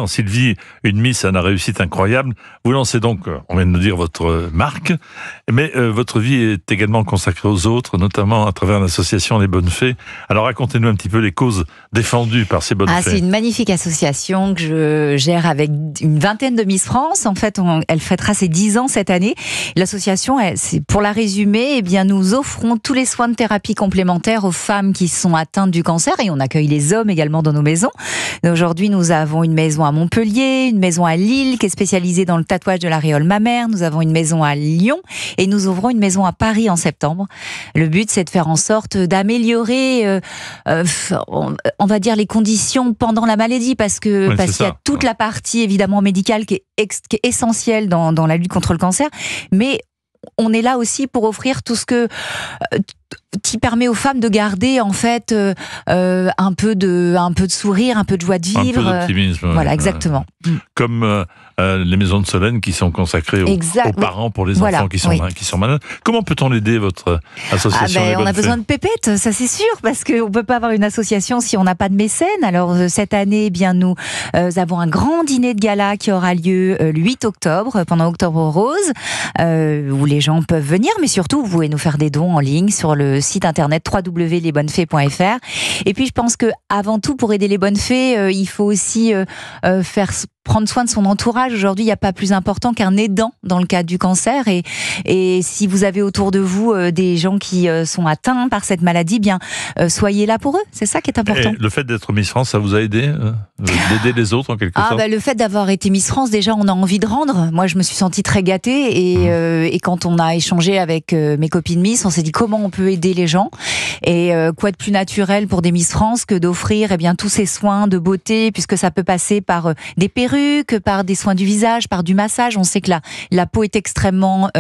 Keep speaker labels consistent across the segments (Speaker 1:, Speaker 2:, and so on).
Speaker 1: Sylvie, une Miss à la réussite incroyable. Vous lancez donc, on vient de nous dire, votre marque, mais votre vie est également consacrée aux autres, notamment à travers l'association Les Bonnes Fées. Alors racontez-nous un petit peu les causes défendues par ces Bonnes Fées.
Speaker 2: C'est une magnifique association que je gère avec une vingtaine de Miss France. En fait, elle fêtera ses 10 ans cette année. L'association, pour la résumer, nous offrons tous les soins de thérapie complémentaires aux femmes qui sont atteintes du cancer, et on accueille les hommes également dans nos maisons. Aujourd'hui, nous avons une maison à Montpellier, une maison à Lille qui est spécialisée dans le tatouage de l'aréole mammaire. Nous avons une maison à Lyon et nous ouvrons une maison à Paris en septembre. Le but, c'est de faire en sorte d'améliorer, on va dire, les conditions pendant la maladie, parce qu'il y a toute la partie évidemment médicale qui est essentielle dans la lutte contre le cancer, mais on est là aussi pour offrir tout ce qui permet aux femmes de garder en fait un peu de sourire, un peu de joie de vivre,
Speaker 1: un peu d'optimisme.
Speaker 2: Voilà, exactement.
Speaker 1: Comme les maisons de Solène qui sont consacrées aux parents pour les enfants qui sont malades. Comment peut-on aider votre association Les Bonnes
Speaker 2: On a
Speaker 1: Fées ?
Speaker 2: besoin de pépettes, ça c'est sûr, parce qu'on ne peut pas avoir une association si on n'a pas de mécènes. Alors cette année, nous avons un grand dîner de gala qui aura lieu le 8 octobre, pendant Octobre Rose, où les gens peuvent venir, mais surtout vous pouvez nous faire des dons en ligne sur le site internet www.lesbonnesfées.fr. Et puis je pense que avant tout, pour aider les bonnes fées, il faut aussi prendre soin de son entourage. Aujourd'hui, il n'y a pas plus important qu'un aidant dans le cadre du cancer. Et si vous avez autour de vous des gens qui sont atteints par cette maladie, soyez là pour eux. C'est ça qui est important.
Speaker 1: Et le fait d'être Miss France, ça vous a aidé d'aider les autres en quelque sorte?
Speaker 2: Le fait d'avoir été Miss France, déjà, on a envie de rendre. Moi, je me suis sentie très gâtée. Et quand on a échangé avec mes copines Miss, on s'est dit comment on peut aider les gens. Et quoi de plus naturel pour des Miss France que d'offrir tous ces soins de beauté, puisque ça peut passer par des perruques, par des soins du visage, par du massage. On sait que la peau est extrêmement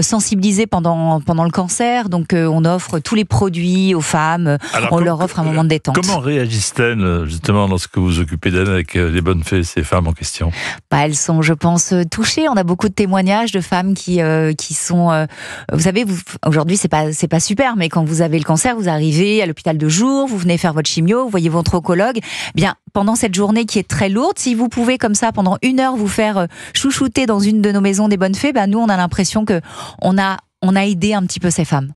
Speaker 2: sensibilisée pendant le cancer, donc on offre tous les produits aux femmes. Alors, on leur offre un moment de détente.
Speaker 1: Comment réagissent-elles justement lorsque vous vous occupez d'elles avec les bonnes fées, ces femmes en question?
Speaker 2: Elles sont, je pense, touchées. On a beaucoup de témoignages de femmes qui sont... vous savez, aujourd'hui, c'est pas super, mais quand vous avez le cancer, vous arrivez à l'hôpital de jour, vous venez faire votre chimio, vous voyez votre oncologue. Pendant cette journée qui est très lourde, si vous pouvez comme ça pendant 1 heure vous faire chouchouter dans une de nos maisons des bonnes fées, nous on a l'impression que on a aidé un petit peu ces femmes.